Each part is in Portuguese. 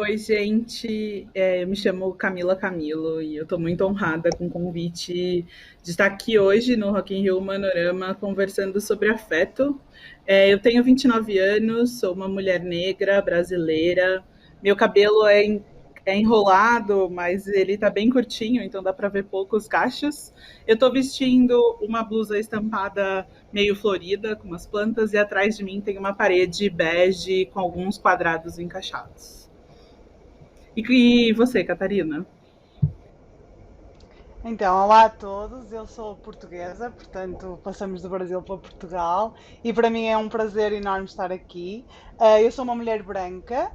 Oi, gente. Eu me chamo Camila Camilo e eu estou muito honrada com o convite de estar aqui hoje no Rock in Rio Manorama conversando sobre afeto. Eu tenho 29 anos, sou uma mulher negra brasileira. Meu cabelo é enrolado, mas ele está bem curtinho, então dá para ver poucos cachos. Eu estou vestindo uma blusa estampada meio florida, com umas plantas, e atrás de mim tem uma parede bege com alguns quadrados encaixados. E você, Catarina? Então, olá a todos, eu sou portuguesa, portanto passamos do Brasil para Portugal e para mim é um prazer enorme estar aqui. Eu sou uma mulher branca,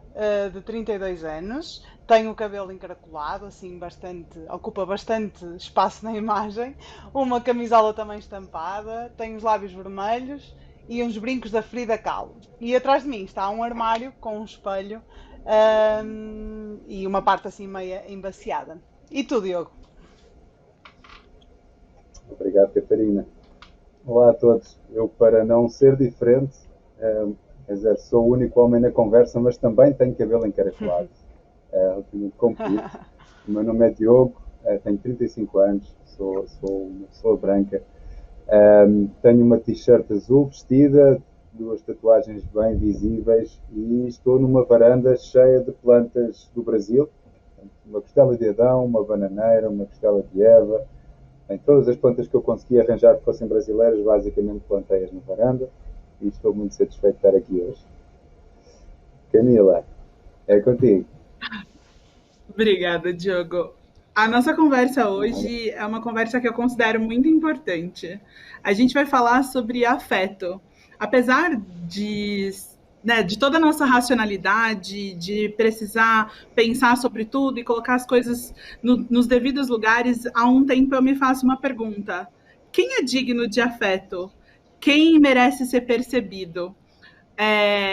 de 32 anos, tenho o cabelo encaracolado, assim, ocupa bastante espaço na imagem, uma camisola também estampada, tenho os lábios vermelhos e uns brincos da Frida Kahlo. E atrás de mim está um armário com um espelho, e uma parte assim meia embaciada. E tu, Diogo? Obrigado, Catarina. Olá a todos. Eu, para não ser diferente, quer dizer, sou o único homem na conversa, mas também tenho cabelo encaracolado. Relativamente como Pete. O meu nome é Diogo, tenho 35 anos, sou uma pessoa branca. Tenho uma t-shirt azul vestida, duas tatuagens bem visíveis e estou numa varanda cheia de plantas do Brasil. Uma costela de Adão, uma bananeira, uma costela de Eva. Em todas as plantas que eu consegui arranjar que fossem brasileiras, basicamente plantei-as na varanda e estou muito satisfeito de estar aqui hoje. Camila, é contigo. Obrigada, Diogo. A nossa conversa hoje é uma conversa que eu considero muito importante. A gente vai falar sobre afeto. Apesar de toda a nossa racionalidade, de precisar pensar sobre tudo e colocar as coisas nos devidos lugares, há um tempo eu me faço uma pergunta: quem é digno de afeto? Quem merece ser percebido?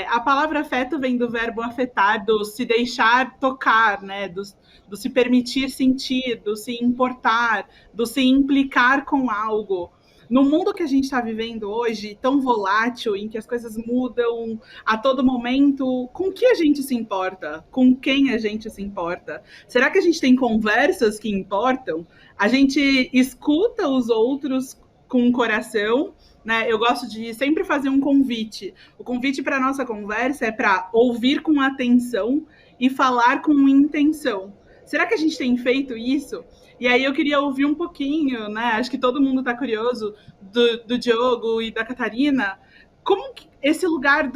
A palavra afeto vem do verbo afetar, do se deixar tocar, né? Do se permitir sentir, do se importar, do se implicar com algo. No mundo que a gente está vivendo hoje, tão volátil, em que as coisas mudam a todo momento, com que a gente se importa? Com quem a gente se importa? Será que a gente tem conversas que importam? A gente escuta os outros com o coração, né? Eu gosto de sempre fazer um convite. O convite para a nossa conversa é para ouvir com atenção e falar com intenção. Será que a gente tem feito isso? E aí eu queria ouvir um pouquinho, né? Acho que todo mundo está curioso do Diogo e da Catarina. Como que esse lugar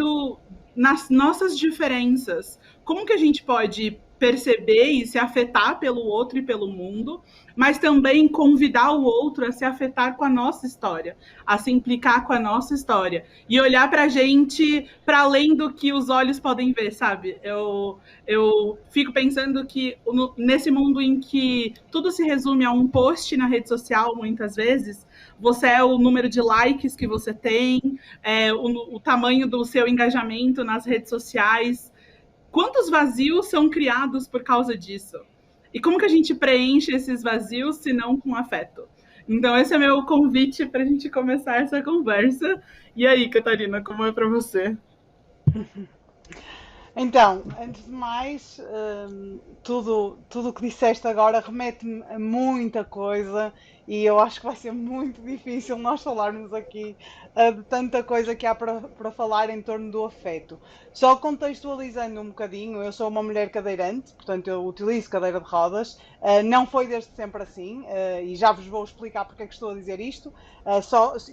nas nossas diferenças, como que a gente pode perceber e se afetar pelo outro e pelo mundo, mas também convidar o outro a se afetar com a nossa história, a se implicar com a nossa história e olhar para a gente para além do que os olhos podem ver, sabe? Eu fico pensando que nesse mundo em que tudo se resume a um post na rede social, muitas vezes, você é o número de likes que você tem, o tamanho do seu engajamento nas redes sociais. Quantos vazios são criados por causa disso? E como que a gente preenche esses vazios se não com afeto? Então, esse é meu convite para a gente começar essa conversa. E aí, Catarina, como é para você? Então, antes de mais, tudo o que disseste agora remete-me a muita coisa e eu acho que vai ser muito difícil nós falarmos aqui, de tanta coisa que há para falar em torno do afeto. Só contextualizando um bocadinho, eu sou uma mulher cadeirante, portanto eu utilizo cadeira de rodas, não foi desde sempre assim, e já vos vou explicar porque é que estou a dizer isto.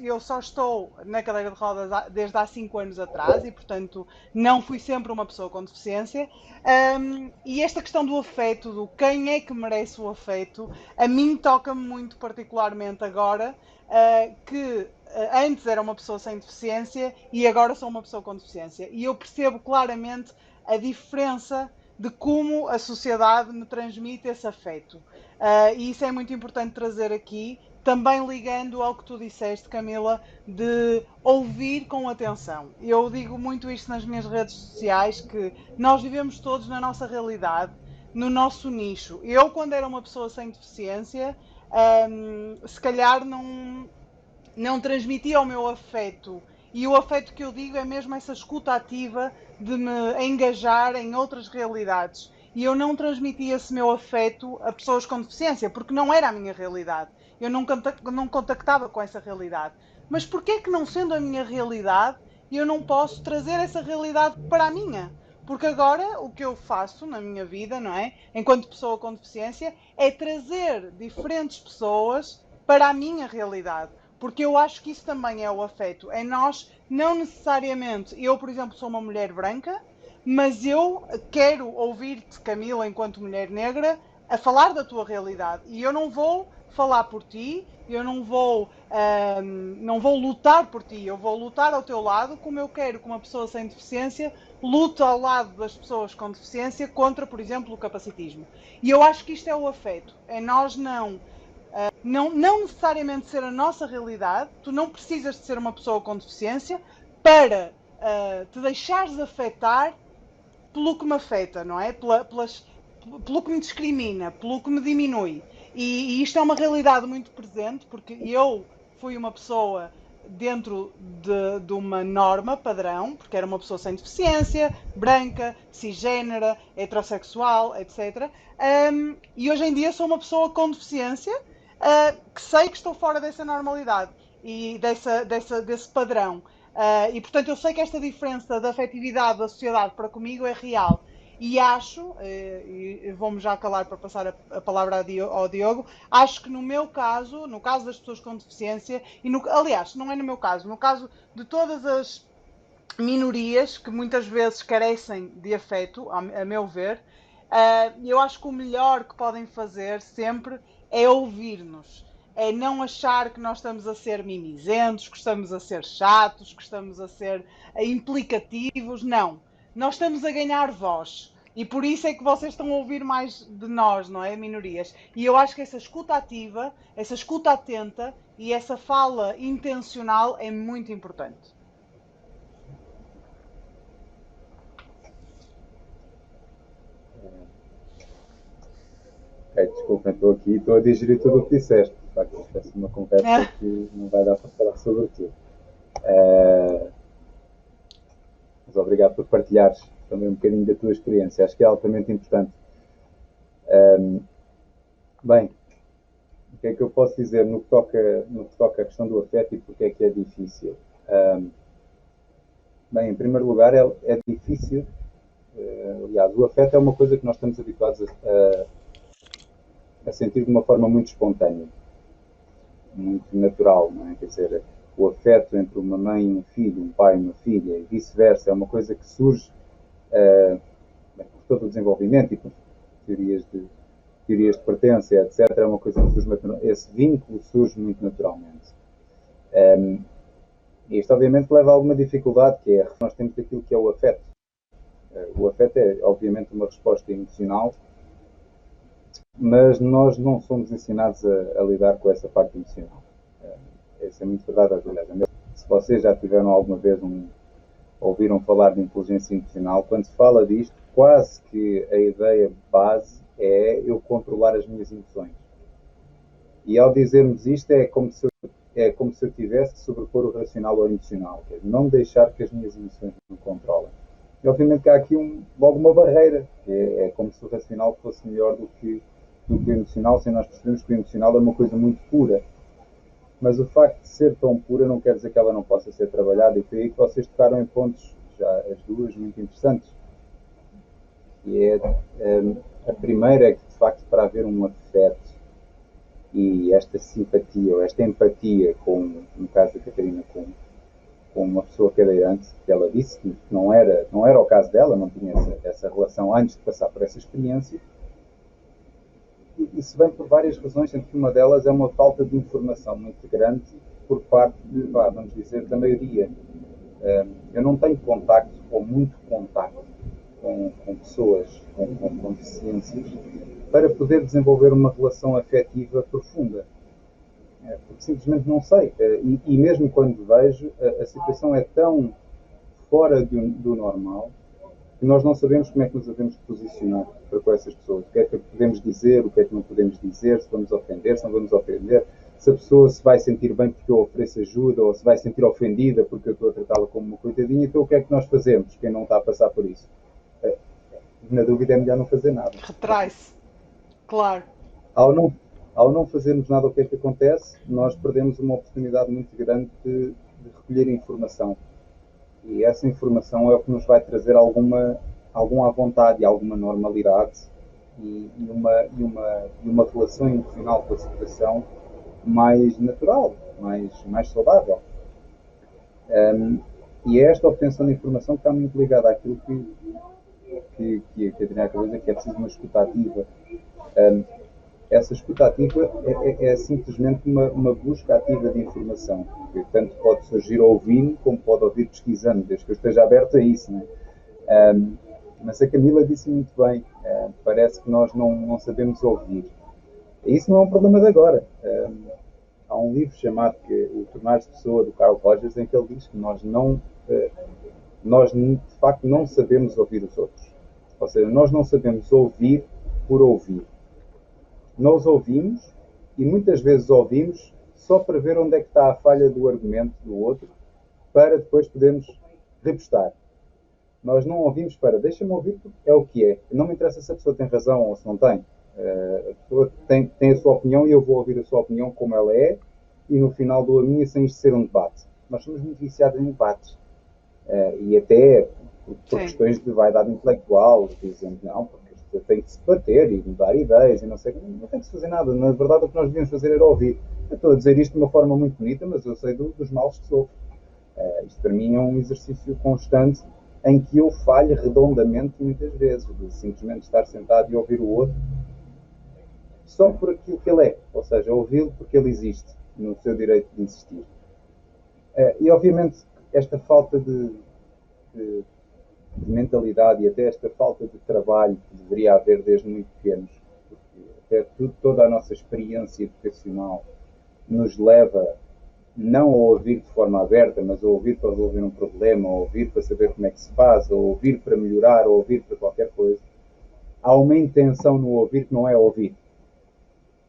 Eu só estou na cadeira de rodas desde há 5 anos atrás e, portanto, não fui sempre uma pessoa com deficiência. E esta questão do afeto, do quem é que merece o afeto, a mim toca-me muito particularmente agora, que antes era uma pessoa sem deficiência e agora sou uma pessoa com deficiência. E eu percebo claramente a diferença de como a sociedade me transmite esse afeto. E isso é muito importante trazer aqui, também ligando ao que tu disseste, Camila, de ouvir com atenção. Eu digo muito isto nas minhas redes sociais, que nós vivemos todos na nossa realidade, no nosso nicho. Eu, quando era uma pessoa sem deficiência, se calhar não transmitia o meu afeto. E o afeto que eu digo é mesmo essa escuta ativa de me engajar em outras realidades. e eu não transmitia esse meu afeto a pessoas com deficiência, porque não era a minha realidade. Eu não contactava com essa realidade. Mas porquê que não sendo a minha realidade, eu não posso trazer essa realidade para a minha? Porque agora o que eu faço na minha vida, não é? Enquanto pessoa com deficiência, é trazer diferentes pessoas para a minha realidade. Porque eu acho que isso também é o afeto. É nós, não necessariamente. Eu, por exemplo, sou uma mulher branca, mas eu quero ouvir-te, Camila, enquanto mulher negra, a falar da tua realidade. E eu não vou falar por ti, eu não vou lutar por ti, eu vou lutar ao teu lado, como eu quero que uma pessoa sem deficiência lute ao lado das pessoas com deficiência contra, por exemplo, o capacitismo. E eu acho que isto é o afeto. É nós não necessariamente ser a nossa realidade, tu não precisas de ser uma pessoa com deficiência para te deixares afetar pelo que me afeta, não é? Pelo que me discrimina, pelo que me diminui. E isto é uma realidade muito presente, porque eu fui uma pessoa dentro de uma norma padrão, porque era uma pessoa sem deficiência, branca, cisgênera, heterossexual, etc. E hoje em dia sou uma pessoa com deficiência, que sei que estou fora dessa normalidade e desse padrão. E portanto eu sei que esta diferença da afetividade da sociedade para comigo é real. E acho, e vou-me já calar para passar a palavra ao Diogo, acho que no meu caso, no caso das pessoas com deficiência, aliás, não é no meu caso, no caso de todas as minorias que muitas vezes carecem de afeto, a meu ver, eu acho que o melhor que podem fazer sempre é ouvir-nos. É não achar que nós estamos a ser mimizentos, que estamos a ser chatos, que estamos a ser implicativos. Não. Nós estamos a ganhar voz. E por isso é que vocês estão a ouvir mais de nós, não é? Minorias. E eu acho que essa escuta ativa, essa escuta atenta e essa fala intencional é muito importante. Ok, desculpa, estou a digerir tudo o que disseste. De facto, isto é uma conversa que não vai dar para falar sobre tudo. Mas obrigado por partilhares também um bocadinho da tua experiência. Acho que é altamente importante. Bem, o que é que eu posso dizer no que toca à questão do afeto e porque é que é difícil? Bem, em primeiro lugar, é difícil. Aliás, o afeto é uma coisa que nós estamos habituados a sentir de uma forma muito espontânea, muito natural, não é? Quer dizer, o afeto entre uma mãe e um filho, um pai e uma filha, e vice-versa, é uma coisa que surge por todo o desenvolvimento e por teorias de pertença, etc. É uma coisa que surge naturalmente. Esse vínculo surge muito naturalmente. E isto, obviamente, leva a alguma dificuldade, que é nós temos daquilo que é o afeto. O afeto é, obviamente, uma resposta emocional, mas nós não somos ensinados a lidar com essa parte emocional. Isso é muito verdade, aliás. Se vocês já tiveram alguma vez ouviram falar de inteligência emocional, quando se fala disto, quase que a ideia base é eu controlar as minhas emoções. E ao dizermos isto é como se eu tivesse que sobrepor o racional ao emocional, que é não deixar que as minhas emoções me controlem. E obviamente que há aqui logo uma barreira, que é como se o racional fosse melhor do que o emocional, sem nós percebermos que o emocional é uma coisa muito pura. Mas o facto de ser tão pura não quer dizer que ela não possa ser trabalhada, e foi aí que vocês tocaram em pontos, já as duas, muito interessantes. E a primeira é que, de facto, para haver um afeto e esta simpatia, ou esta empatia com, no caso da Catarina, com uma pessoa cadeirante, que ela disse que não era o caso dela, não tinha essa relação antes de passar por essa experiência. Isso vem por várias razões, sendo que uma delas é uma falta de informação muito grande por parte, vamos dizer, da maioria. Eu não tenho contacto, ou muito contacto, com pessoas com deficiências para poder desenvolver uma relação afetiva profunda. Porque simplesmente não sei. E mesmo quando vejo, a situação é tão fora do normal que nós não sabemos como é que nos devemos posicionar para com essas pessoas. O que é que podemos dizer, o que é que não podemos dizer, se vamos ofender, se não vamos ofender, se a pessoa se vai sentir bem porque eu ofereço ajuda ou se vai sentir ofendida porque eu estou a tratá-la como uma coitadinha. Então o que é que nós fazemos, quem não está a passar por isso? na dúvida é melhor não fazer nada. Retrai-se, claro. Ao não, ao não fazermos nada, o que é que acontece? Nós perdemos uma oportunidade muito grande de recolher informação. E essa informação é o que nos vai trazer alguma vontade, alguma normalidade e uma relação emocional com a situação mais natural, mais saudável. E é esta obtenção de informação que está muito ligada àquilo que a Adriana acabou de dizer, que é preciso uma escuta ativa. Essa escuta ativa é simplesmente uma busca ativa de informação, que tanto pode surgir ouvindo, como pode ouvir pesquisando, desde que eu esteja aberto a isso. Não é? Mas a Camila disse muito bem, parece que nós não sabemos ouvir. E isso não é um problema de agora. Há um livro chamado O Tornar-se Pessoa, do Carl Rogers, em que ele diz que nós de facto não sabemos ouvir os outros. Ou seja, nós não sabemos ouvir por ouvir. Nós ouvimos, e muitas vezes ouvimos só para ver onde é que está a falha do argumento do outro, para depois podermos repostar. Nós não ouvimos para, deixa-me ouvir porque é o que é. Não me interessa se a pessoa tem razão ou se não tem. A pessoa tem a sua opinião e eu vou ouvir a sua opinião como ela é, e no final dou a minha sem isto ser um debate. Nós somos muito viciados em debates. E até por questões de vaidade intelectual, dizendo não, porque tem que se bater e mudar ideias e não sei, não tem que se fazer nada. Na verdade, o que nós devíamos fazer era ouvir. Eu estou a dizer isto de uma forma muito bonita, mas eu sei dos males que sofro. Isto para mim é um exercício constante em que eu falho redondamente muitas vezes, de simplesmente estar sentado e ouvir o outro só por aquilo que ele é, ou seja, ouvi-lo porque ele existe, no seu direito de existir. E obviamente esta falta de mentalidade e até esta falta de trabalho que deveria haver desde muito pequenos, porque até toda a nossa experiência educacional nos leva não a ouvir de forma aberta, mas a ouvir para resolver um problema, a ouvir para saber como é que se faz, a ouvir para melhorar, a ouvir para qualquer coisa. Há uma intenção no ouvir que não é ouvir.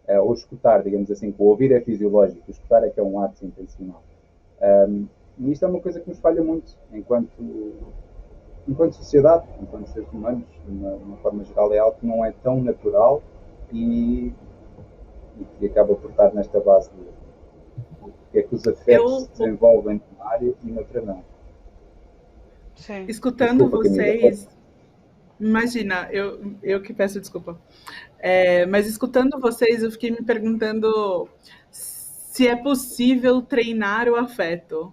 Ou escutar, digamos assim, o ouvir é fisiológico, o escutar é que é um ato intencional. E isto é uma coisa que nos falha muito enquanto sociedade, enquanto seres humanos, de uma forma geral, é algo que não é tão natural e que acaba por estar nesta base de que é que os afetos se desenvolvem numa área e noutra não. Sim. Escutando desculpa, vocês, imagina, eu que peço desculpa, mas escutando vocês, eu fiquei me perguntando se é possível treinar o afeto,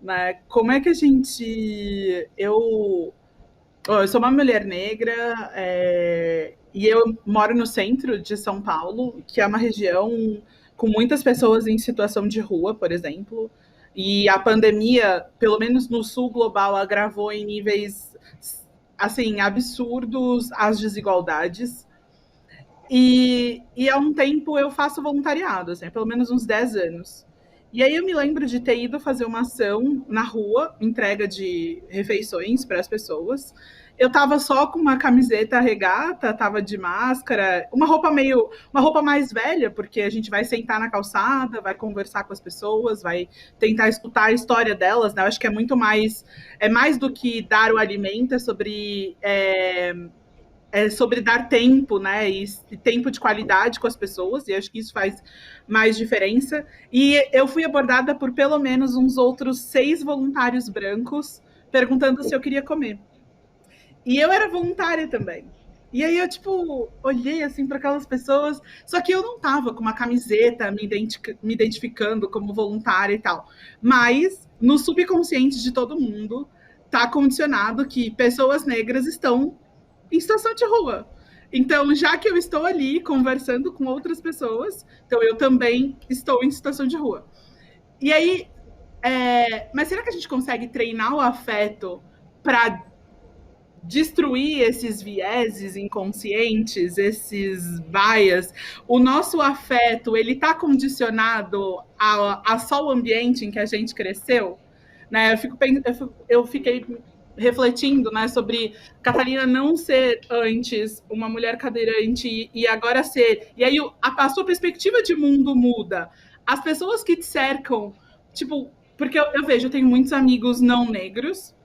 né? Como é que a gente... Eu sou uma mulher negra e eu moro no centro de São Paulo, que é uma região com muitas pessoas em situação de rua, por exemplo, e a pandemia, pelo menos no sul global, agravou em níveis assim, absurdos as desigualdades. E há um tempo eu faço voluntariado, assim, pelo menos uns 10 anos. E aí eu me lembro de ter ido fazer uma ação na rua, entrega de refeições para as pessoas. Eu estava só com uma camiseta regata, estava de máscara, uma roupa mais velha, porque a gente vai sentar na calçada, vai conversar com as pessoas, vai tentar escutar a história delas, né? Eu acho que é mais do que dar o alimento, é sobre dar tempo, né, e tempo de qualidade com as pessoas, e acho que isso faz mais diferença. E eu fui abordada por pelo menos uns outros 6 voluntários brancos, perguntando se eu queria comer. E eu era voluntária também. E aí eu, olhei assim para aquelas pessoas, só que eu não tava com uma camiseta me identificando como voluntária e tal. Mas, no subconsciente de todo mundo, tá condicionado que pessoas negras estão em situação de rua. Então, já que eu estou ali conversando com outras pessoas, então eu também estou em situação de rua. E aí, mas será que a gente consegue treinar o afeto para destruir esses vieses inconscientes, esses bias? O nosso afeto, ele está condicionado a só o ambiente em que a gente cresceu? Né? Eu fiquei refletindo, né, sobre Catarina não ser antes uma mulher cadeirante e agora ser. E aí a sua perspectiva de mundo muda. As pessoas que te cercam, porque eu vejo, eu tenho muitos amigos não negros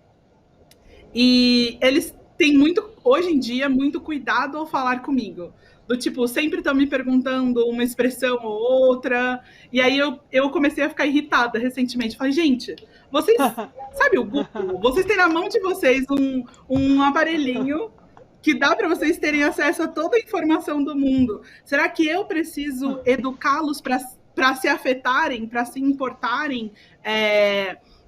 e eles tem muito, hoje em dia, muito cuidado ao falar comigo. Do tipo, sempre estão me perguntando uma expressão ou outra. E aí eu comecei a ficar irritada recentemente. Falei, gente, vocês, sabe o Google? Vocês têm na mão de vocês um aparelhinho que dá para vocês terem acesso a toda a informação do mundo. Será que eu preciso educá-los para se afetarem, para se importarem?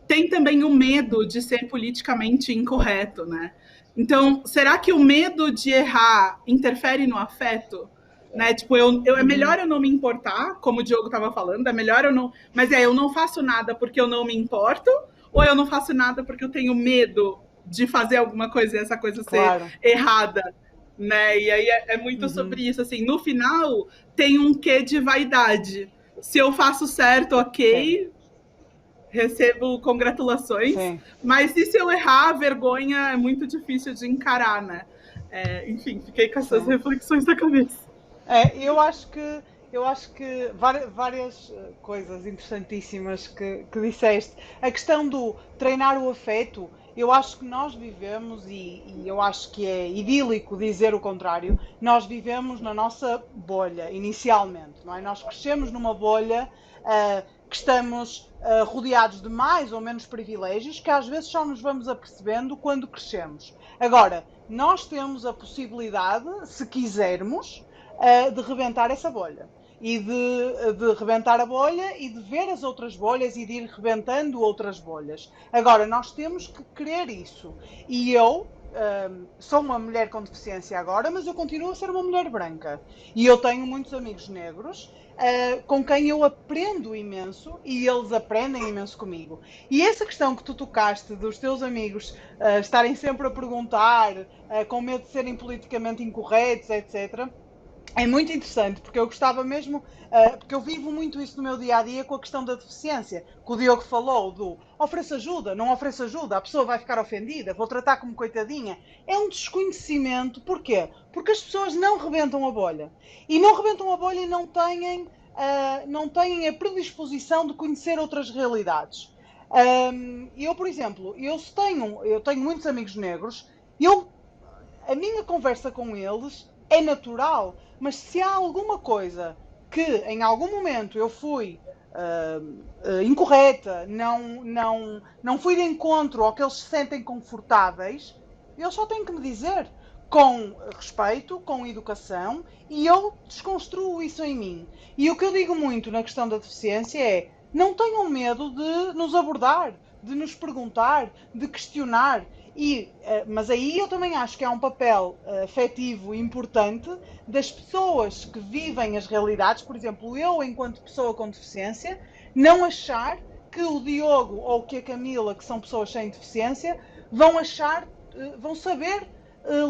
Tem também o medo de ser politicamente incorreto, né? Então, será que o medo de errar interfere no afeto? Né? Tipo, é melhor eu não me importar, como o Diogo estava falando, é melhor eu não. Mas eu não faço nada porque eu não me importo, ou eu não faço nada porque eu tenho medo de fazer alguma coisa e essa coisa ser errada. Né? E aí é muito sobre isso. Assim, no final, tem um quê de vaidade. Se eu faço certo, ok. Recebo congratulações, mas e se eu errar, a vergonha é muito difícil de encarar, né? Enfim, fiquei com essas reflexões na cabeça. Eu acho que várias coisas interessantíssimas que disseste. A questão do treinar o afeto, eu acho que nós vivemos, e eu acho que é idílico dizer o contrário, nós vivemos na nossa bolha, inicialmente, não é? Nós crescemos numa bolha que estamos rodeados de mais ou menos privilégios, que às vezes só nos vamos apercebendo quando crescemos. Agora, nós temos a possibilidade, se quisermos, de rebentar essa bolha. E de rebentar a bolha e de ver as outras bolhas e de ir rebentando outras bolhas. Agora, nós temos que querer isso. E eu sou uma mulher com deficiência agora, mas eu continuo a ser uma mulher branca. E eu tenho muitos amigos negros com quem eu aprendo imenso e eles aprendem imenso comigo. E essa questão que tu tocaste dos teus amigos estarem sempre a perguntar, com medo de serem politicamente incorretos, etc., é muito interessante, porque eu gostava mesmo, porque eu vivo muito isso no meu dia-a-dia com a questão da deficiência, que o Diogo falou do ofereço ajuda, não ofereço ajuda, a pessoa vai ficar ofendida, vou tratar como coitadinha. É um desconhecimento, porquê? Porque as pessoas não rebentam a bolha. E não rebentam a bolha e não têm a predisposição de conhecer outras realidades. Eu, por exemplo, eu tenho muitos amigos negros, a minha conversa com eles é natural, mas se há alguma coisa que em algum momento eu fui incorreta, não fui de encontro ao que eles se sentem confortáveis, eles só têm que me dizer com respeito, com educação, e eu desconstruo isso em mim. E o que eu digo muito na questão da deficiência é: não tenham medo de nos abordar, de nos perguntar, de questionar. Mas aí eu também acho que há um papel afetivo importante das pessoas que vivem as realidades. Por exemplo, eu, enquanto pessoa com deficiência, não achar que o Diogo ou que a Camila, que são pessoas sem deficiência, vão saber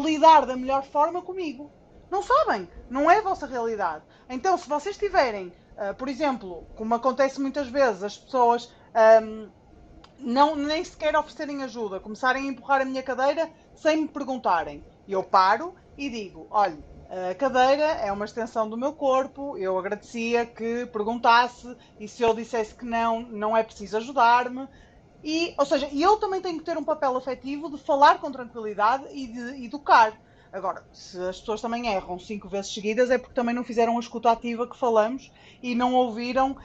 lidar da melhor forma comigo. Não sabem, não é a vossa realidade. Então, se vocês tiverem, por exemplo, como acontece muitas vezes, as pessoas nem sequer oferecerem ajuda, começarem a empurrar a minha cadeira sem me perguntarem. Eu paro e digo: olha, a cadeira é uma extensão do meu corpo, eu agradecia que perguntasse, e se eu dissesse que não é preciso ajudar-me. Ou seja, eu também tenho que ter um papel afetivo de falar com tranquilidade e de educar. Agora, se as pessoas também erram 5 vezes seguidas, é porque também não fizeram a escuta ativa que falamos e não ouviram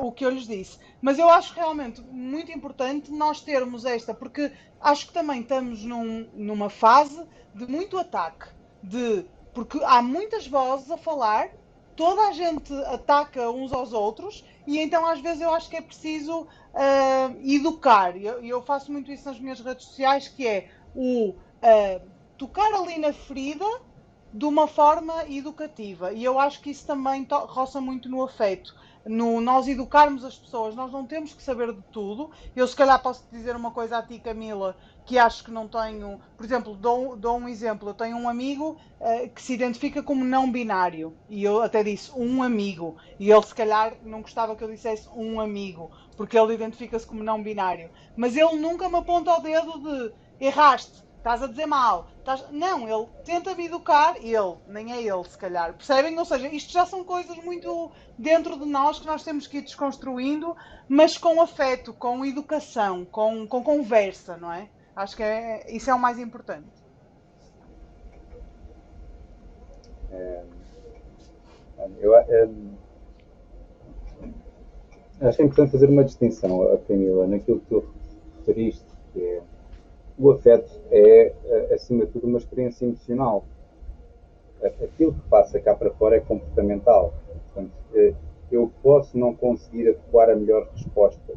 o que eu lhes disse. Mas eu acho realmente muito importante nós termos porque acho que também estamos numa fase de muito ataque. Porque há muitas vozes a falar, toda a gente ataca uns aos outros, e então às vezes eu acho que é preciso educar. Eu faço muito isso nas minhas redes sociais, que é tocar ali na ferida de uma forma educativa. E eu acho que isso também roça muito no afeto. Nós educarmos as pessoas, nós não temos que saber de tudo. Eu se calhar posso dizer uma coisa a ti, Camila, que acho que não tenho. Por exemplo, dou um exemplo. Eu tenho um amigo que se identifica como não binário. E eu até disse um amigo. E ele se calhar não gostava que eu dissesse um amigo, porque ele identifica-se como não binário. Mas ele nunca me aponta o dedo de erraste, estás a dizer mal. Não, ele tenta me educar, nem é ele, se calhar. Percebem? Ou seja, isto já são coisas muito dentro de nós que nós temos que ir desconstruindo, mas com afeto, com educação, com conversa, não é? Acho que isso é o mais importante. Eu acho que é importante fazer uma distinção, Camila, naquilo que tu referiste, que é o afeto é, acima de tudo, uma experiência emocional. Aquilo que passa cá para fora é comportamental. Portanto, eu posso não conseguir adequar a melhor resposta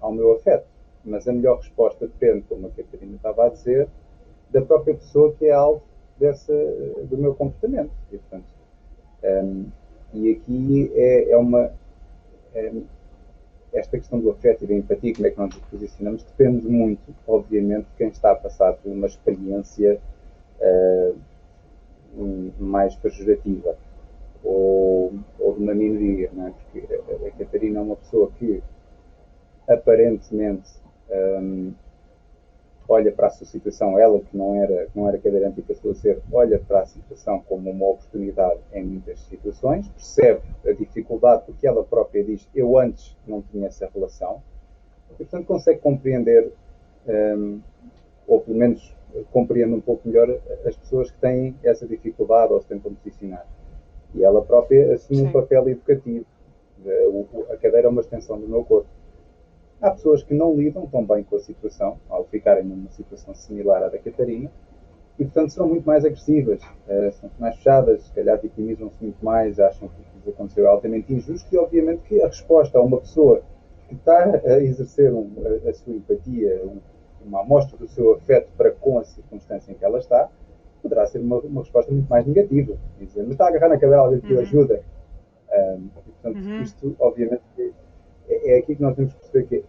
ao meu afeto, mas a melhor resposta depende, como a Catarina estava a dizer, da própria pessoa que é alvo do meu comportamento. E, portanto, e aqui esta questão do afeto e da empatia, como é que nós nos posicionamos, depende muito, obviamente, de quem está a passar por uma experiência mais pejorativa ou de uma minoria, não é? Porque a Catarina é uma pessoa que aparentemente olha para a sua situação, ela que não era cadeirante e passou a ser, olha para a situação como uma oportunidade em muitas situações, percebe a dificuldade porque ela própria diz, eu antes não tinha essa relação, e portanto consegue compreender, ou pelo menos compreende um pouco melhor as pessoas que têm essa dificuldade ou se tentam posicionar. E ela própria assume um papel educativo. A cadeira é uma extensão do meu corpo. Há pessoas que não lidam tão bem com a situação, ao ficarem numa situação similar à da Catarina, e portanto serão muito mais agressivas, são mais fechadas, se calhar vitimizam-se muito mais, acham que o que lhes aconteceu é altamente injusto, e obviamente que a resposta a uma pessoa que está a exercer a sua empatia, uma amostra do seu afeto para com a circunstância em que ela está, poderá ser uma resposta muito mais negativa. Dizer, mas está a agarrar na cadeira alguém que o ajuda. E, portanto, isto obviamente é aqui que nós temos que perceber que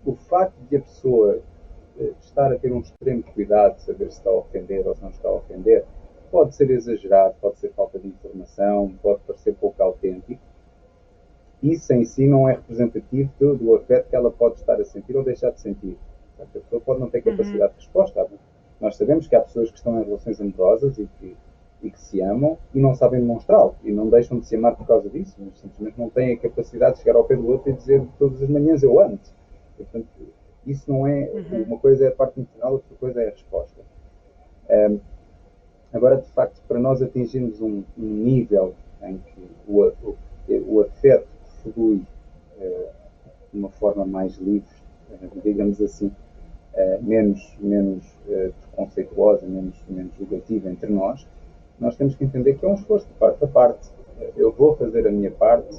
o facto de a pessoa estar a ter um extremo cuidado de saber se está a ofender ou se não está a ofender, pode ser exagerado, pode ser falta de informação, pode parecer pouco autêntico. Isso em si não é representativo do afeto que ela pode estar a sentir ou deixar de sentir. A pessoa pode não ter capacidade de resposta. Nós sabemos que há pessoas que estão em relações amorosas e que se amam e não sabem demonstrá-lo e não deixam de se amar por causa disso, mas simplesmente não têm a capacidade de chegar ao pé do outro e dizer todas as manhãs eu amo-te. Portanto, isso não é, uma coisa é a parte emocional, outra coisa é a resposta. Agora, de facto, para nós atingirmos um nível em que o afeto flui de uma forma mais livre, digamos assim, menos preconceituosa, menos julgativa entre nós temos que entender que é um esforço de parte a parte. Eu vou fazer a minha parte,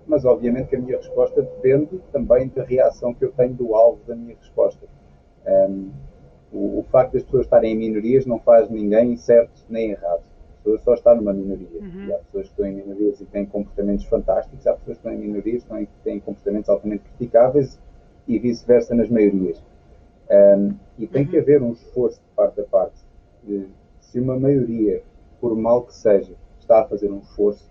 mas obviamente que a minha resposta depende também da reação que eu tenho do alvo da minha resposta. O facto das pessoas estarem em minorias não faz ninguém certo nem errado. A pessoa só está numa minoria. E há pessoas que estão em minorias e têm comportamentos fantásticos, há pessoas que estão em minorias e têm comportamentos altamente criticáveis e vice-versa nas maiorias. E tem que haver um esforço de parte a parte. Se uma maioria, por mal que seja, está a fazer um esforço,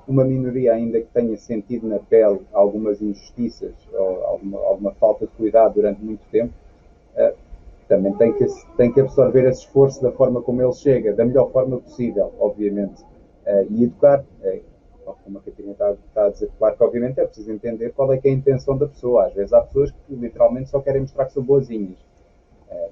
uma minoria ainda que tenha sentido na pele algumas injustiças ou alguma falta de cuidado durante muito tempo, também tem que absorver esse esforço da forma como ele chega, da melhor forma possível, obviamente, e educar. Como a Catarina está a dizer, claro que obviamente é preciso entender qual é que é a intenção da pessoa. Às vezes há pessoas que literalmente só querem mostrar que são boazinhas.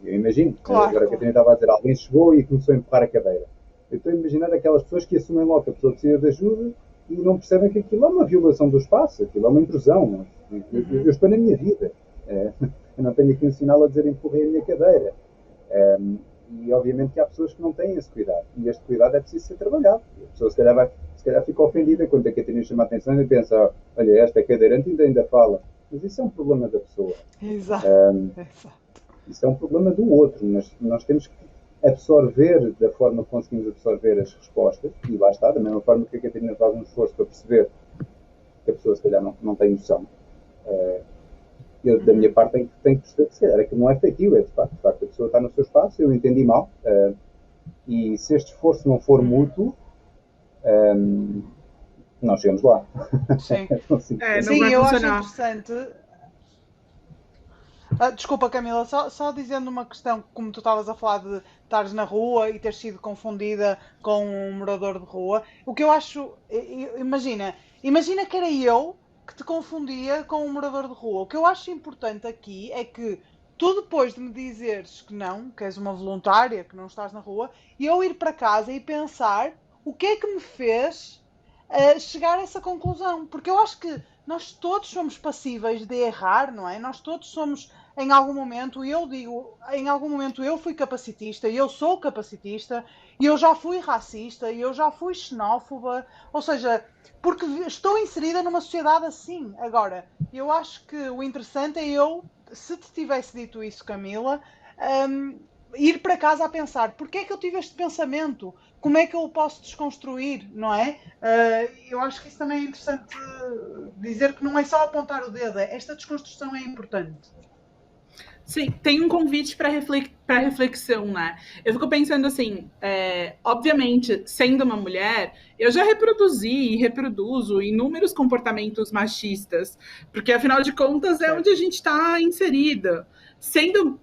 Eu imagino, claro, agora a Catarina estava a dizer, alguém chegou e começou a empurrar a cadeira. Eu estou a imaginar aquelas pessoas que assumem logo que a pessoa precisa de ajuda e não percebem que aquilo é uma violação do espaço, aquilo é uma intrusão. Eu estou na minha vida. Eu não tenho aqui um sinal a dizer empurrei a minha cadeira. E obviamente que há pessoas que não têm esse cuidado. E este cuidado é preciso ser trabalhado. A pessoa se calhar fica ofendida quando a Catarina chama a atenção e pensa, olha, esta cadeirante ainda fala. Mas isso é um problema da pessoa. Exato. Isso é um problema do outro, mas nós temos que absorver da forma que conseguimos absorver as respostas, e lá está, da mesma forma que a Catarina faz um esforço para perceber que a pessoa se calhar não tem noção. Eu, da minha parte, tenho que perceber que se calhar aquilo não é efetivo, de facto a pessoa está no seu espaço, eu entendi mal, e se este esforço não for mútuo, não chegamos lá. Sim, não Sim, vai eu funcionar. acho interessante. Desculpa, Camila, só dizendo uma questão, como tu estavas a falar de estares na rua e teres sido confundida com um morador de rua. O que eu acho, imagina que era eu que te confundia com um morador de rua. O que eu acho importante aqui é que tu depois de me dizeres que não, que és uma voluntária, que não estás na rua, e eu ir para casa e pensar o que é que me fez chegar a essa conclusão. Porque eu acho que nós todos somos passíveis de errar, não é? Nós todos somos, em algum momento, e eu digo, em algum momento eu fui capacitista, e eu sou capacitista, e eu já fui racista, e eu já fui xenófoba, ou seja, porque estou inserida numa sociedade assim. Agora, eu acho que o interessante é eu, se te tivesse dito isso, Camila, hum, ir para casa a pensar, porque é que eu tive este pensamento? Como é que eu o posso desconstruir, não é? Eu acho que isso também é interessante dizer que não é só apontar o dedo, esta desconstrução é importante. Sim, tem um convite para reflexão, né? Eu fico pensando assim, obviamente, sendo uma mulher, eu já reproduzi e reproduzo inúmeros comportamentos machistas, porque afinal de contas é onde a gente está inserida. Sendo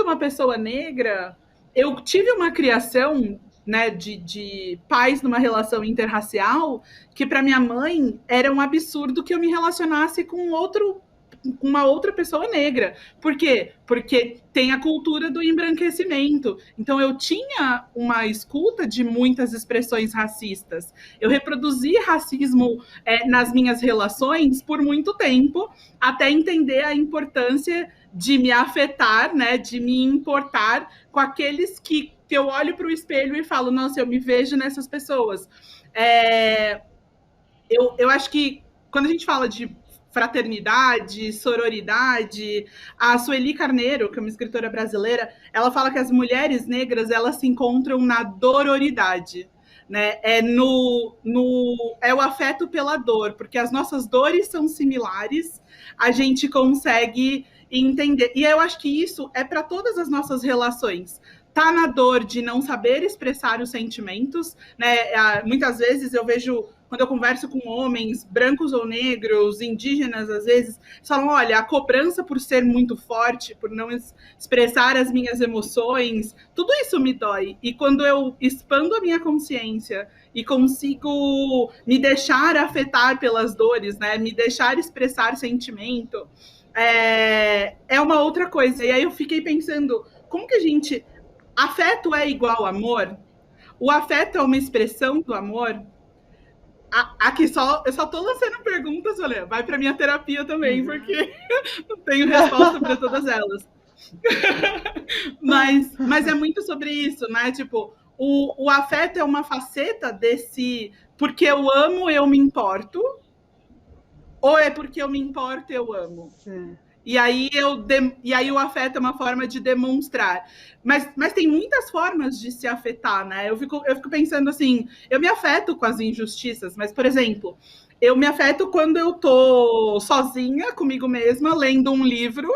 uma pessoa negra, eu tive uma criação, né, de pais numa relação interracial que para minha mãe era um absurdo que eu me relacionasse com uma outra pessoa negra. Por quê? Porque tem a cultura do embranquecimento. Então, eu tinha uma escuta de muitas expressões racistas. Eu reproduzi racismo nas minhas relações por muito tempo, até entender a importância de me afetar, né, de me importar com aqueles que eu olho para o espelho e falo, nossa, eu me vejo nessas pessoas. Eu acho que quando a gente fala de fraternidade, sororidade, a Sueli Carneiro, que é uma escritora brasileira, ela fala que as mulheres negras elas se encontram na dororidade. Né? É o afeto pela dor, porque as nossas dores são similares, a gente consegue entender. E eu acho que isso é para todas as nossas relações. Tá na dor de não saber expressar os sentimentos, né? Muitas vezes eu vejo quando eu converso com homens, brancos ou negros, indígenas, às vezes, falam, olha, a cobrança por ser muito forte, por não expressar as minhas emoções, tudo isso me dói. E quando eu expando a minha consciência e consigo me deixar afetar pelas dores, né, me deixar expressar sentimento, é uma outra coisa. E aí eu fiquei pensando, como que a gente... Afeto é igual amor? O afeto é uma expressão do amor? Aqui eu só tô lançando perguntas, olha, vai para minha terapia também, porque não tenho resposta para todas elas. mas é muito sobre isso, né? Tipo, o afeto é uma faceta desse porque eu amo, eu me importo, ou é porque eu me importo, eu amo? Sim. E aí o afeto é uma forma de demonstrar. Mas tem muitas formas de se afetar, né? Eu fico pensando assim, eu me afeto com as injustiças, mas, por exemplo, eu me afeto quando eu tô sozinha comigo mesma, lendo um livro,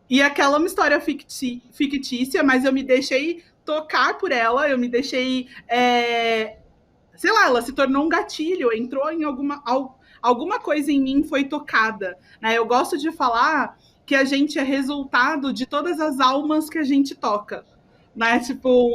e aquela é uma história fictícia, mas eu me deixei tocar por ela, eu me deixei... sei lá, ela se tornou um gatilho, entrou em alguma coisa em mim foi tocada. Né? Eu gosto de falar que a gente é resultado de todas as almas que a gente toca. Né? Tipo,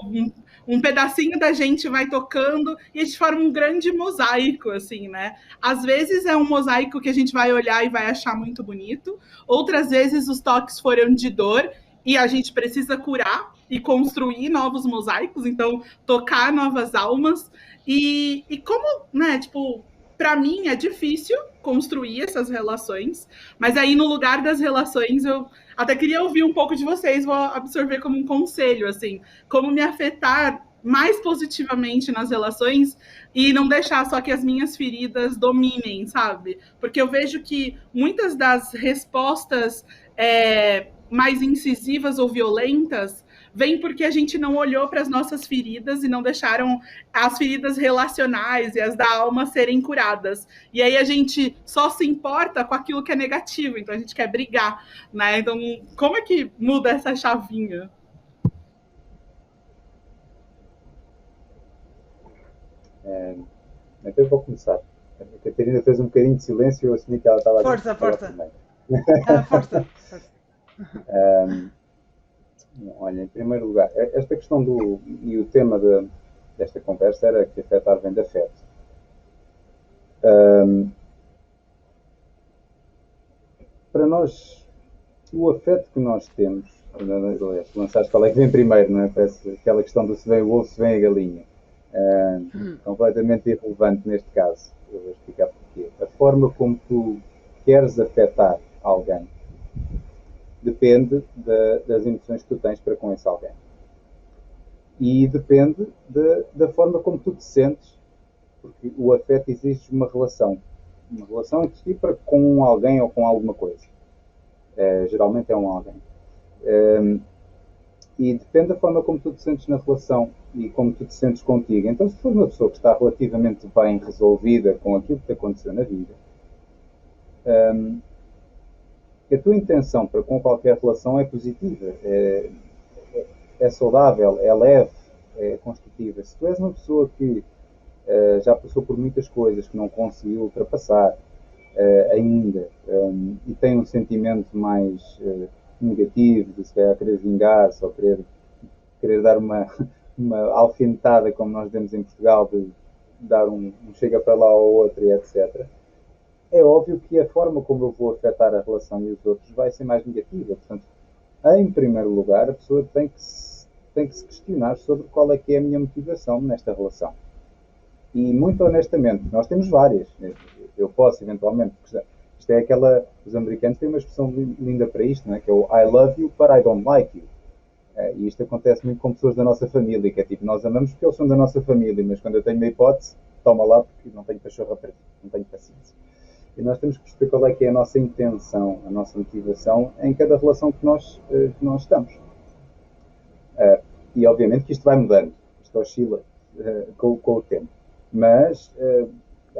um pedacinho da gente vai tocando e a gente forma um grande mosaico, assim, né? Às vezes é um mosaico que a gente vai olhar e vai achar muito bonito, outras vezes os toques foram de dor e a gente precisa curar e construir novos mosaicos, então tocar novas almas. E como, né, tipo, para mim é difícil construir essas relações, mas aí no lugar das relações eu até queria ouvir um pouco de vocês, vou absorver como um conselho, assim, como me afetar mais positivamente nas relações e não deixar só que as minhas feridas dominem, sabe? Porque eu vejo que muitas das respostas mais incisivas ou violentas vem porque a gente não olhou para as nossas feridas e não deixaram as feridas relacionais e as da alma serem curadas. E aí a gente só se importa com aquilo que é negativo, então a gente quer brigar, né? Então, como é que muda essa chavinha? Então eu vou começar. A Catarina fez um bocadinho de silêncio e eu assumi que ela estava a Força, falar força. primeiro. Força. Olha, em primeiro lugar, esta questão e o tema desta conversa era que afetar vem de afeto. Para nós o afeto que nós temos, aliás, lançaste qual é que vem primeiro, não é? Parece aquela questão do se vem o ovo, se vem a galinha. Completamente irrelevante neste caso. Eu vou explicar porquê. A forma como tu queres afetar alguém depende das emoções que tu tens para com esse alguém. E depende da forma como tu te sentes, porque o afeto exige uma relação. Uma relação entre ti para com alguém ou com alguma coisa. Geralmente é um alguém. E depende da forma como tu te sentes na relação e como tu te sentes contigo. Então, se for uma pessoa que está relativamente bem resolvida com aquilo que te aconteceu na vida, a tua intenção para com qualquer relação é positiva, é saudável, é leve, é construtiva. Se tu és uma pessoa que já passou por muitas coisas que não conseguiu ultrapassar ainda e tem um sentimento mais negativo de se calhar querer vingar-se ou querer dar uma alfinetada, como nós demos em Portugal, de dar um chega para lá ao outro e etc. É óbvio que a forma como eu vou afetar a relação e os outros vai ser mais negativa. Portanto, em primeiro lugar, a pessoa tem que se questionar sobre qual é que é a minha motivação nesta relação. E, muito honestamente, nós temos várias. Eu posso, eventualmente, isto é aquela... Os americanos têm uma expressão linda para isto, não é? Que é o I love you, but I don't like you. E isto acontece muito com pessoas da nossa família, que é tipo, nós amamos porque eles são da nossa família, mas quando eu tenho uma hipótese, toma lá porque não tenho pachorra para ti, não tenho paciência. E nós temos que perceber qual é que é a nossa intenção, a nossa motivação em cada relação que nós estamos. E obviamente que isto vai mudando, isto oscila com o tempo. Mas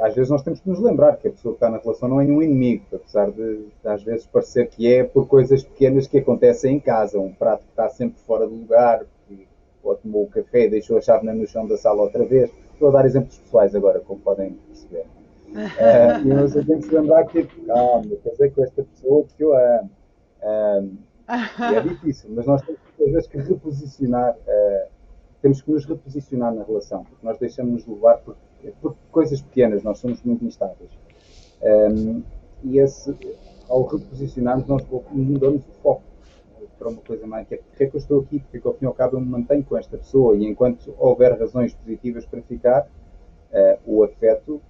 às vezes nós temos que nos lembrar que a pessoa que está na relação não é nenhum inimigo, apesar de às vezes parecer que é por coisas pequenas que acontecem em casa, um prato que está sempre fora do lugar, ou tomou o café e deixou a chávena no chão da sala outra vez. Estou a dar exemplos pessoais agora, como podem perceber. E você tem que se lembrar que, calma, casei com esta pessoa porque eu amo. E é difícil, mas nós temos às vezes que reposicionar, temos que nos reposicionar na relação, porque nós deixamos-nos levar por coisas pequenas, nós somos muito instáveis. E ao reposicionarmos, nós mudamos o foco para uma coisa mais que é porque é que eu estou aqui, porque ao fim e ao cabo eu me mantenho com esta pessoa e enquanto houver razões positivas para ficar, o afeto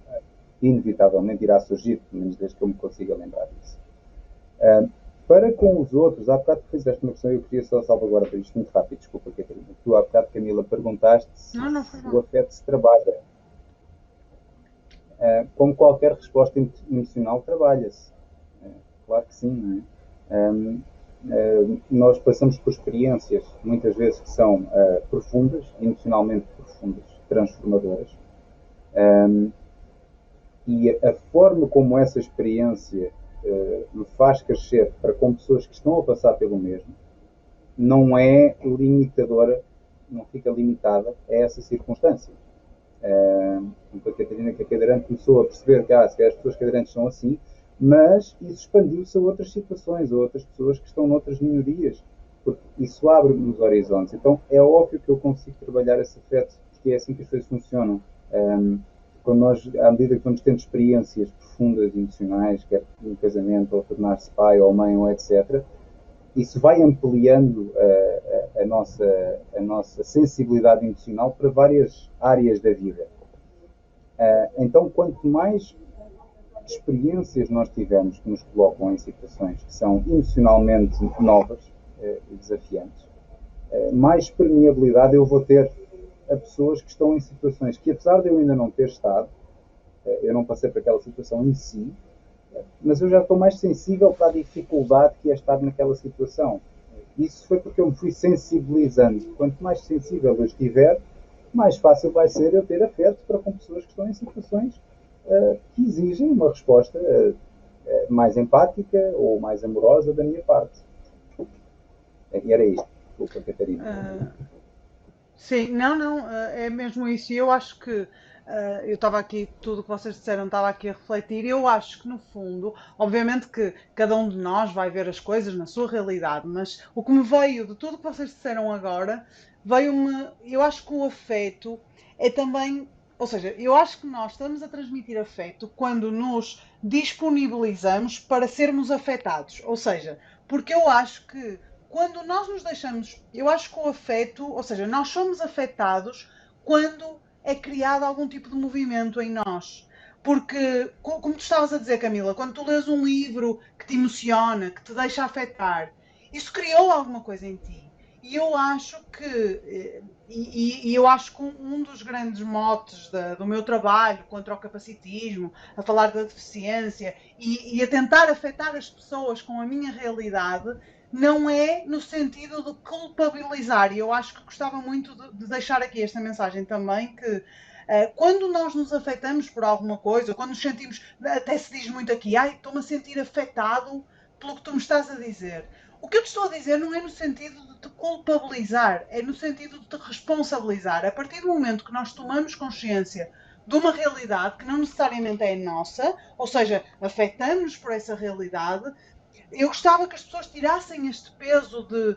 inevitavelmente irá surgir, pelo menos desde que eu me consiga lembrar disso. Para com os outros, há bocado que fizeste uma questão e eu queria só salvaguardar isto muito rápido, desculpa, Catarina. Tu há bocado, Camila, perguntaste se o afeto se trabalha. Como qualquer resposta emocional, trabalha-se. Claro que sim, não é? Nós passamos por experiências, muitas vezes, que são profundas, emocionalmente profundas, transformadoras. E a forma como essa experiência me faz crescer para com pessoas que estão a passar pelo mesmo não é limitadora, não fica limitada a essa circunstância. A Catarina, que é cadeirante, começou a perceber que as pessoas cadeirantes são assim, mas isso expandiu-se a outras situações, a outras pessoas que estão noutras minorias, porque isso abre-nos horizontes. Então é óbvio que eu consigo trabalhar esse afeto, porque é assim que as coisas funcionam. Quando nós, à medida que vamos tendo experiências profundas e emocionais, quer no casamento, ou tornar-se pai ou mãe, ou etc., isso vai ampliando a nossa sensibilidade emocional para várias áreas da vida. Então, quanto mais experiências nós tivermos que nos colocam em situações que são emocionalmente novas e desafiantes, mais permeabilidade eu vou ter a pessoas que estão em situações que, apesar de eu ainda não ter estado, eu não passei por aquela situação em si, mas eu já estou mais sensível para a dificuldade que é estar naquela situação. Isso foi porque eu me fui sensibilizando. Quanto mais sensível eu estiver, mais fácil vai ser eu ter afeto para com pessoas que estão em situações que exigem uma resposta mais empática ou mais amorosa da minha parte. E era isto. Desculpa, Catarina. Sim, não, é mesmo isso. E eu acho que eu estava aqui, tudo o que vocês disseram, estava aqui a refletir. E eu acho que, no fundo, obviamente que cada um de nós vai ver as coisas na sua realidade, mas o que me veio de tudo o que vocês disseram agora, veio-me. Eu acho que o afeto é também ou seja, eu acho que nós estamos a transmitir afeto quando nos disponibilizamos para sermos afetados. Ou seja, porque eu acho que quando nós nos deixamos, eu acho que o afeto, ou seja, nós somos afetados quando é criado algum tipo de movimento em nós. Porque, como tu estavas a dizer, Camila, quando tu lês um livro que te emociona, que te deixa afetar, isso criou alguma coisa em ti. E eu acho que, eu acho que um dos grandes motes do meu trabalho contra o capacitismo, a falar da deficiência e a tentar afetar as pessoas com a minha realidade, não é no sentido de culpabilizar. E eu acho que gostava muito de deixar aqui esta mensagem também, que quando nós nos afetamos por alguma coisa, quando nos sentimos, até se diz muito aqui, ai, estou-me a sentir afetado pelo que tu me estás a dizer. O que eu te estou a dizer não é no sentido de te culpabilizar, é no sentido de te responsabilizar. A partir do momento que nós tomamos consciência de uma realidade que não necessariamente é nossa, ou seja, afetamos-nos por essa realidade, eu gostava que as pessoas tirassem este peso de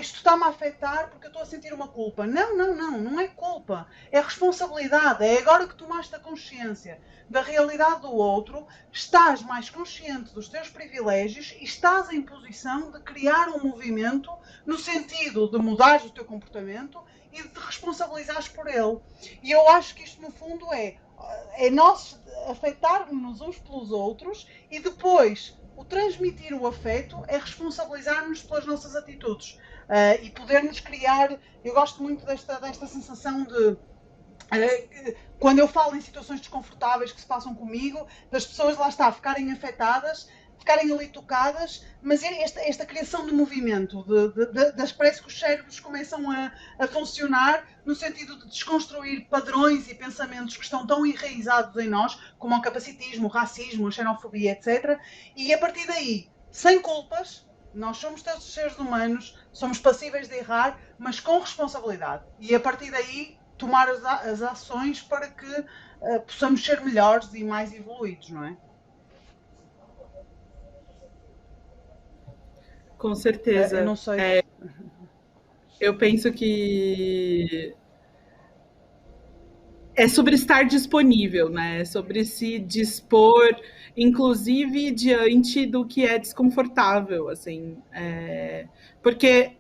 isto está-me a afetar porque eu estou a sentir uma culpa. Não, não é culpa. É responsabilidade. É agora que tomaste a consciência da realidade do outro, estás mais consciente dos teus privilégios e estás em posição de criar um movimento no sentido de mudar o teu comportamento e de te responsabilizares por ele. E eu acho que isto, no fundo, é nós afetarmos-nos uns pelos outros e depois o transmitir o afeto é responsabilizar-nos pelas nossas atitudes e podermos criar. Eu gosto muito desta sensação de. Quando eu falo em situações desconfortáveis que se passam comigo, das pessoas lá está, ficarem afetadas, ficarem ali tocadas, mas esta criação de movimento, parece que os cérebros começam a funcionar no sentido de desconstruir padrões e pensamentos que estão tão enraizados em nós, como o capacitismo, o racismo, a xenofobia, etc. E a partir daí, sem culpas, nós somos todos seres humanos, somos passíveis de errar, mas com responsabilidade. E a partir daí, tomar as ações para que possamos ser melhores e mais evoluídos, não é? Com certeza. Eu não sei. Eu penso que é sobre estar disponível, né? É sobre se dispor, inclusive diante do que é desconfortável, assim. Porque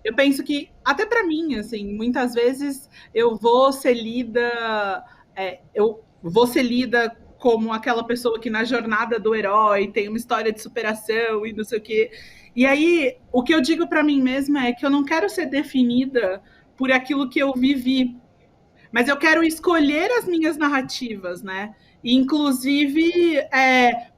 eu penso que, até para mim, assim, muitas vezes eu vou ser lida, como aquela pessoa que na jornada do herói tem uma história de superação e não sei o quê. E aí, o que eu digo para mim mesma é que eu não quero ser definida por aquilo que eu vivi, mas eu quero escolher as minhas narrativas, né? E, inclusive,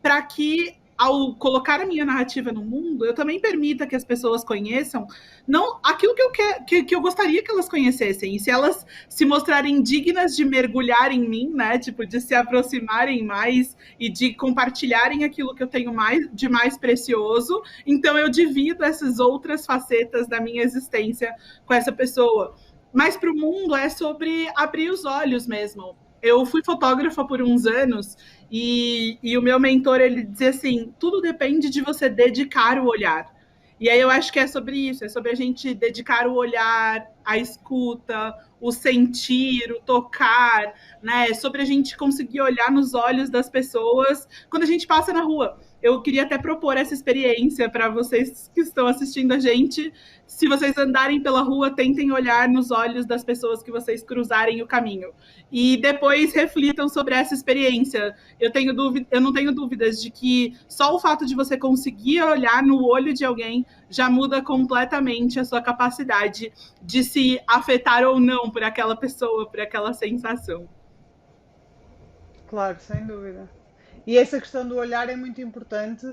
para que, ao colocar a minha narrativa no mundo, eu também permita que as pessoas conheçam não aquilo que eu gostaria que elas conhecessem. E se elas se mostrarem dignas de mergulhar em mim, né? Tipo, de se aproximarem mais e de compartilharem aquilo que eu tenho de mais precioso, então eu divido essas outras facetas da minha existência com essa pessoa. Mas para o mundo é sobre abrir os olhos mesmo. Eu fui fotógrafa por uns anos e o meu mentor, ele dizia assim, tudo depende de você dedicar o olhar. E aí eu acho que é sobre isso, é sobre a gente dedicar o olhar, a escuta, o sentir, o tocar, né? É sobre a gente conseguir olhar nos olhos das pessoas quando a gente passa na rua. Eu queria até propor essa experiência para vocês que estão assistindo a gente. Se vocês andarem pela rua, tentem olhar nos olhos das pessoas que vocês cruzarem o caminho. E depois reflitam sobre essa experiência. Eu não tenho dúvidas de que só o fato de você conseguir olhar no olho de alguém já muda completamente a sua capacidade de se afetar ou não por aquela pessoa, por aquela sensação. Claro, sem dúvida. E essa questão do olhar é muito importante,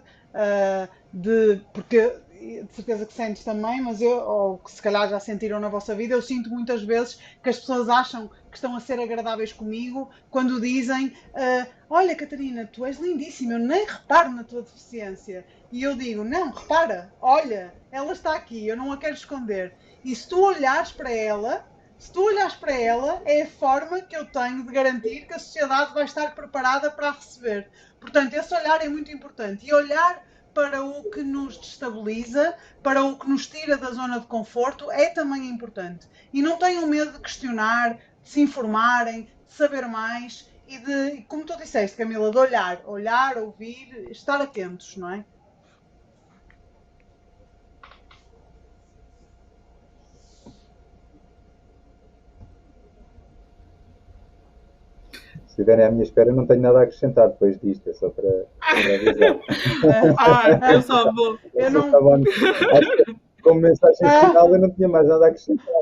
porque de certeza que sentes também, mas ou que se calhar já sentiram na vossa vida, eu sinto muitas vezes que as pessoas acham que estão a ser agradáveis comigo quando dizem olha Catarina, tu és lindíssima, eu nem reparo na tua deficiência. E eu digo, não, repara, olha, ela está aqui, eu não a quero esconder. E se tu olhares para ela, é a forma que eu tenho de garantir que a sociedade vai estar preparada para a receber. Portanto, esse olhar é muito importante. E olhar para o que nos destabiliza, para o que nos tira da zona de conforto, é também importante. E não tenham medo de questionar, se informarem, de saber mais e de, como tu disseste, Camila, de olhar, ouvir, estar atentos, não é? Se estiverem à minha espera, não tenho nada a acrescentar depois disto, é só para avisar. Eu só vou. Eu não. Acho que, como mensagem final, eu não tinha mais nada a acrescentar.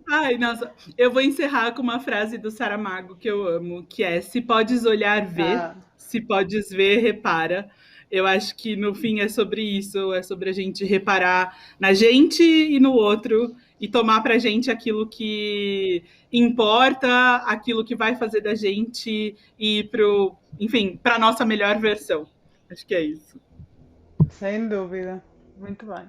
Ai, nossa, eu vou encerrar com uma frase do Saramago que eu amo, que é: se podes olhar, vê, se podes ver, repara. Eu acho que no fim é sobre isso, é sobre a gente reparar na gente e no outro e tomar pra gente aquilo que importa, aquilo que vai fazer da gente ir pro, enfim, pra nossa melhor versão. Acho que é isso. Sem dúvida. Muito bem.